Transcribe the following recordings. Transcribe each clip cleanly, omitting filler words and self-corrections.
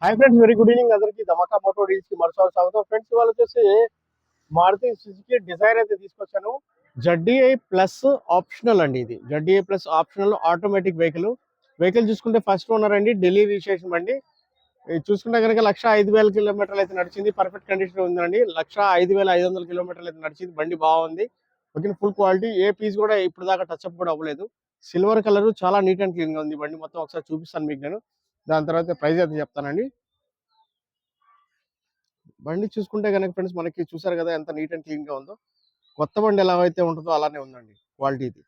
Hi friends, very good evening అందరికి. ధమాకా Moto deals కి మరోసారి స్వాగతం. ఫ్రెండ్స్, వాళ్ళు వచ్చేసి మారుతి సుజుకి డిజైర్ అయితే తీసుకొచ్చాను. జడ్డీఐ ప్లస్ ఆప్షనల్ అండి. ఇది ZDI plus optional automatic vehicle చూసుకుంటే ఫస్ట్ ఓనర్ అండి, ఢిల్లీ రిజిస్ట్రేషన్ బండి. ఇది చూసుకుంటే కనుక 1,05,000 కిలోమీటర్లు అయితే నడిచింది. పర్ఫెక్ట్ కండిషన్ ఉందండి. 1,05,500 కిలోమీటర్లు అయితే నడిచింది. బండి బాగుంది. Okay, full quality. ఏ పీస్ కూడా ఇప్పుడు దాకా టచ్ అప్ కూడా అవ్వలేదు. సిల్వర్ కలర్, చాలా నీట్ అండ్ క్లీన్ గా ఉంది బండి. మొత్తం ఒకసారి చూపిస్తాను మీకు నేను. దాని తర్వాత ప్రైస్ అయితే చెప్తానండి. బండి చూసుకుంటే కనుక ఫ్రెండ్స్, మనకి చూసారు కదా ఎంత నీట్ అండ్ క్లీన్ గా ఉందో. కొత్త బండి ఎలా అయితే ఉంటుందో అలానే ఉందండి క్వాలిటీ ఇది.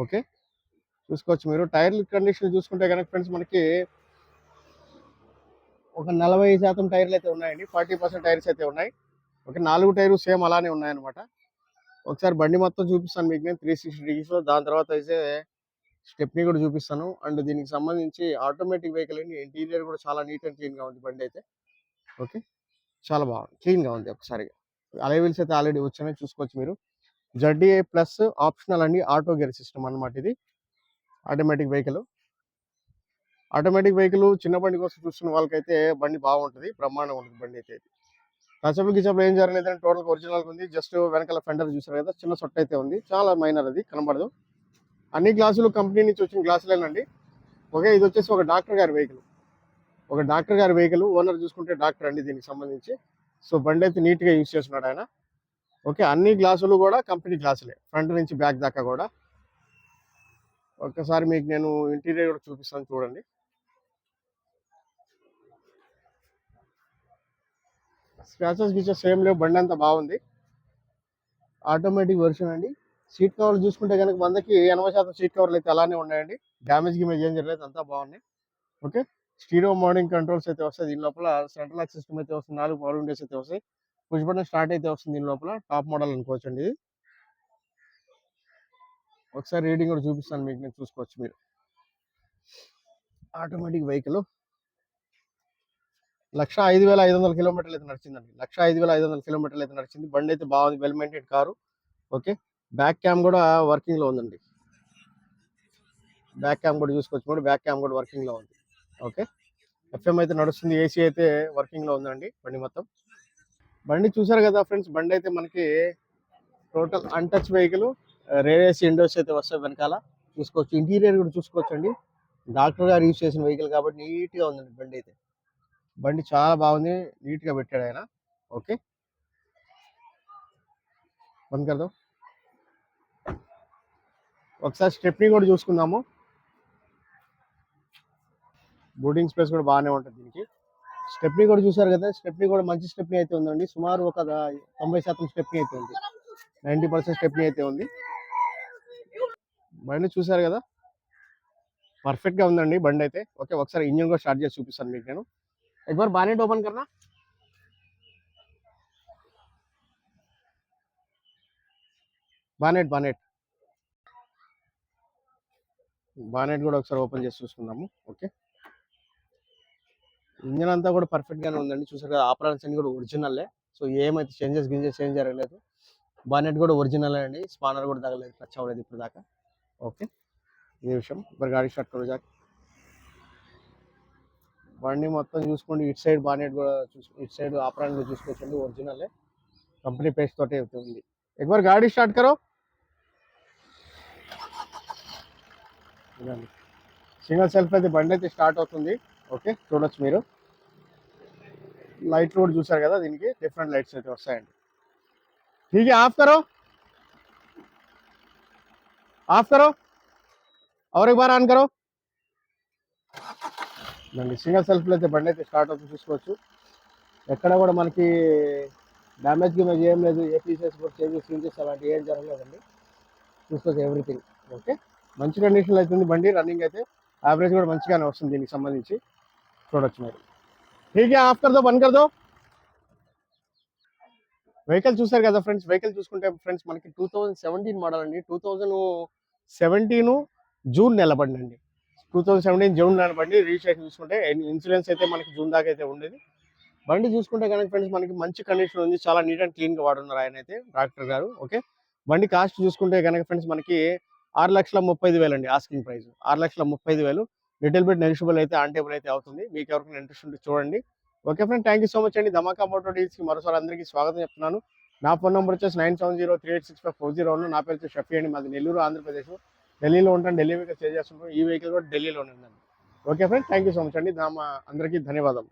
ఓకే, చూసుకోవచ్చు మీరు. టైర్ కండిషన్ చూసుకుంటే కనుక ఫ్రెండ్స్, మనకి ఒక 40% టైర్లు అయితే ఉన్నాయండి. 40% టైర్స్ అయితే ఉన్నాయి. ఓకే, 4 టైర్లు సేమ్ అలానే ఉన్నాయన్నమాట. ఒకసారి బండి మొత్తం చూపిస్తాను మీకు నేను 360 డిగ్రీస్ లో. దాని తర్వాత అయితే స్టెప్ని కూడా చూపిస్తాను. అండ్ దీనికి సంబంధించి ఆటోమేటిక్ వెహికల్ అండి. ఇంటీరియర్ కూడా చాలా నీట్ అండ్ క్లీన్ గా ఉంది బండి అయితే. ఓకే, చాలా బాగుంది, క్లీన్ గా ఉంది. ఒకసారిగా అలై వీల్స్ అయితే ఆల్రెడీ వచ్చాయి, చూసుకోవచ్చు మీరు. జడ్డీఐ ప్లస్ ఆప్షనల్ అండి, ఆటో గేర్ సిస్టమ్ అన్నమాట ఇది. ఆటోమేటిక్ వెహికల్ చిన్న బండి కోసం చూస్తున్న వాళ్ళకైతే బండి బాగుంటుంది, బ్రహ్మాండంగా ఉంటుంది బండి అయితే. టచప్లు గిచప్లు ఏం జరగలేదని టోటల్ ఒరిజినల్ ఉంది. జస్ట్ వెనకాల ఫెండర్ చూసారు కదా, చిన్న సొట్ట అయితే ఉంది, చాలా మైనర్, అది కనబడదు. అన్ని గ్లాసులు కంపెనీ నుంచి వచ్చిన గ్లాసులేనండి. ఓకే, ఇది వచ్చేసి ఒక డాక్టర్ గారి వెహికల్. ఓనర్ చూసుకుంటే డాక్టర్ అండి దీనికి సంబంధించి. సో బండి అయితే నీట్ గా యూజ్ చేస్తున్నాడు ఆయన. ఓకే, అన్ని గ్లాసులు కూడా కంపెనీ గ్లాసులే, ఫ్రంట్ నుంచి బ్యాక్ దాకా కూడా. ఒక్కసారి మీకు నేను ఇంటీరియర్ కూడా చూపిస్తాను, చూడండి. స్క్రాచెస్ గిచెస్ ఏం లేవు, బండి అంతా బాగుంది. ఆటోమేటిక్ వెర్షన్ అండి. సీట్ కవర్లు చూసుకుంటే కనుక 100కి 80% సీట్ కవర్లు అయితే అలానే ఉన్నాయండి. డ్యామేజ్ గిమేజ్ ఏం జరగలేదు, అంతా బాగున్నాయి. ఓకే, స్టీరియో మోడింగ్ కంట్రోల్స్ అయితే వస్తాయి దీని లోపల. సెంట్రల్ లాక్ సిస్టమ్ అయితే వస్తుంది, 4 పవర్ విండోస్ అయితే వస్తాయి. పుష్ బటన్ స్టార్ట్ అయితే వస్తుంది దీని లోపల. టాప్ మోడల్ అనుకోవచ్చు అండి ఇది. ఒకసారి రీడింగ్ కూడా చూపిస్తాను మీకు నేను, చూసుకోవచ్చు మీరు. ఆటోమేటిక్ వెహికల్ 1,05,500 కిలోమీటర్లు అయితే నడిచిందండి. 1,05,500 కిలోమీటర్లు అయితే నడిచింది. బండి అయితే బాగుంది, well maintain car. Okay, back cam కూడా వర్కింగ్ లో ఉందండి. బ్యాక్ క్యామ్ కూడా చూసుకోవచ్చు మీరు, బ్యాక్ క్యామ్ కూడా వర్కింగ్ లో ఉంది. ఓకే, ఎఫ్ఎం అయితే నడుస్తుంది, ఏసీ అయితే వర్కింగ్ లో ఉందండి బండి మొత్తం. బండి చూసారు కదా ఫ్రెండ్స్, బండి అయితే మనకి టోటల్ అన్టచ్ వెహికల్. రేస్ విండోస్ అయితే వస్తాయి వెనకాల, చూసుకోవచ్చు. ఇంటీరియర్ కూడా చూసుకోవచ్చు అండి. డాక్టర్ గారు యూజ్ చేసిన వెహికల్ కాబట్టి నీట్ గా ఉందండి బండి అయితే. బండి చాలా బాగుంది, నీట్ గా పెట్టాడు ఆయన. ఓకే, బంద్ కర్దో. ఒకసారి స్టెప్ని కూడా చూసుకుందాము. బోర్డింగ్ స్పేస్ కూడా బాగానే ఉంటుంది దీనికి. స్టెప్ని కూడా చూసారు కదా, స్టెప్ని కూడా మంచి స్టెప్ని అయితే ఉందండి. సుమారు ఒక 90% స్టెప్ని అయితే ఉంది, 90% స్టెప్ని అయితే ఉంది. బండి చూసారు కదా, పర్ఫెక్ట్ గా ఉందండి బండి అయితే. ఓకే, ఒకసారి ఇంజిన్ కూడా స్టార్ట్ చేసి చూపిస్తాను మీకు నేను. एक బానెట్ ఓపెన్ करना. బానెట్ బానెట్ బానెట్ కూడా ఒకసారి ఓపెన్ చేసి చూసుకుందాము. ఓకే, ఇంజన్ అంతా కూడా పర్ఫెక్ట్ గానే ఉందండి. చూసారు కదా, ఆపరేషన్స్ అన్ని కూడా ఒరిజినల్లే. సో ఏమైతే చేంజ్ జరగలేదు. బానెట్ కూడా ఒరిజినల్ అండి, స్పానర్ కూడా తగలేదు, టచ్ అవ్వలేదు ఇప్పుడు దాకా. ఓకే, ఈ విషయం మరి గాడి స్టార్ట్ కరో. బండి మొత్తం చూసుకోండి. ఇటు సైడ్ బానెట్ కూడా ఇటు సైడ్ ఆపరాన్ కూడా చూసుకోవచ్చండి, ఒరిజినల్ కంపెనీ పేస్ట్ తోటే ఉంది. एक గాడి స్టార్ట్ కరో. సింగల్ సెల్ఫ్ అయితే బండి అయితే స్టార్ట్ అవుతుంది. ఓకే, చూడొచ్చు మీరు. లైట్లు కూడా చూసారు కదా, దీనికి డిఫరెంట్ లైట్స్ అయితే వస్తాయండి. ठीक है, ऑफ करो ऑफ करो और एक बार ऑन करो. సింగల్ సెల్ఫ్ లో అయితే బండి అయితే స్టార్ట్ అవుతుంది, చూసుకోవచ్చు. ఎక్కడ కూడా మనకి డ్యామేజ్ గిమేజ్ ఏం లేదు. ఏ పీసెస్ కూడా చేంజెస్ అలాంటి ఏం జరగలేదండి, చూసుకోవచ్చు ఎవ్రీథింగ్. ఓకే, మంచి కండిషన్లో అవుతుంది బండి. రన్నింగ్ అయితే యావరేజ్ కూడా మంచిగానే వస్తుంది దీనికి సంబంధించి, చూడొచ్చు మీరు. ठीक है, ఆఫ్ కర్ దో, బంద్ కర్ దో. వెహికల్ చూసారు కదా ఫ్రెండ్స్. వెహికల్ చూసుకుంటే ఫ్రెండ్స్, మనకి 2017 మోడల్ అండి. 2017 జూన్ నెలబండి అండి. 2017 జూన్ నెలబండి. రిజిస్ట్రేషన్ చూసుకుంటే ఇన్సూరెన్స్ అయితే మనకి జూన్ దాకా అయితే ఉండేది. బండి చూసుకుంటే కనుక ఫ్రెండ్స్, మనకి మంచి కండిషన్ ఉంది, చాలా నీట్ అండ్ క్లీన్ గా వాడున్నారు ఆయన అయితే, డాక్టర్ గారు. ఓకే, బండి కాస్ట్ చూసుకుంటే కనుక ఫ్రెండ్స్, మనకి 6,35,000 అండి asking price. 6,35,000. Little bit negotiable అయితే ఆన్ టేబుల్ అయితే అవుతుంది. మీకు ఎవరికైనా ఇంట్రెస్ట్ ఉంటే చూడండి. Okay friend, thank you so much అండి. ధమాకా మోటో డీల్స్కి మరోసారి అందరికీ స్వాగతం చెప్తున్నాను. నా ఫోన్ నెంబర్ వచ్చేసి 9703865401. నా పేరు వచ్చి షఫీ అండి. మాది నెల్లూరు, ఆంధ్రప్రదేశ్. ఢిల్లీలో ఉంటాను, ఢిల్లీ వెహికల్ చేస్తుంటాం. ఈ వెహికల్ కూడా ఢిల్లీలో ఉందండి. Okay friend, thank you so much అండి. అందరికీ ధన్యవాదాలు.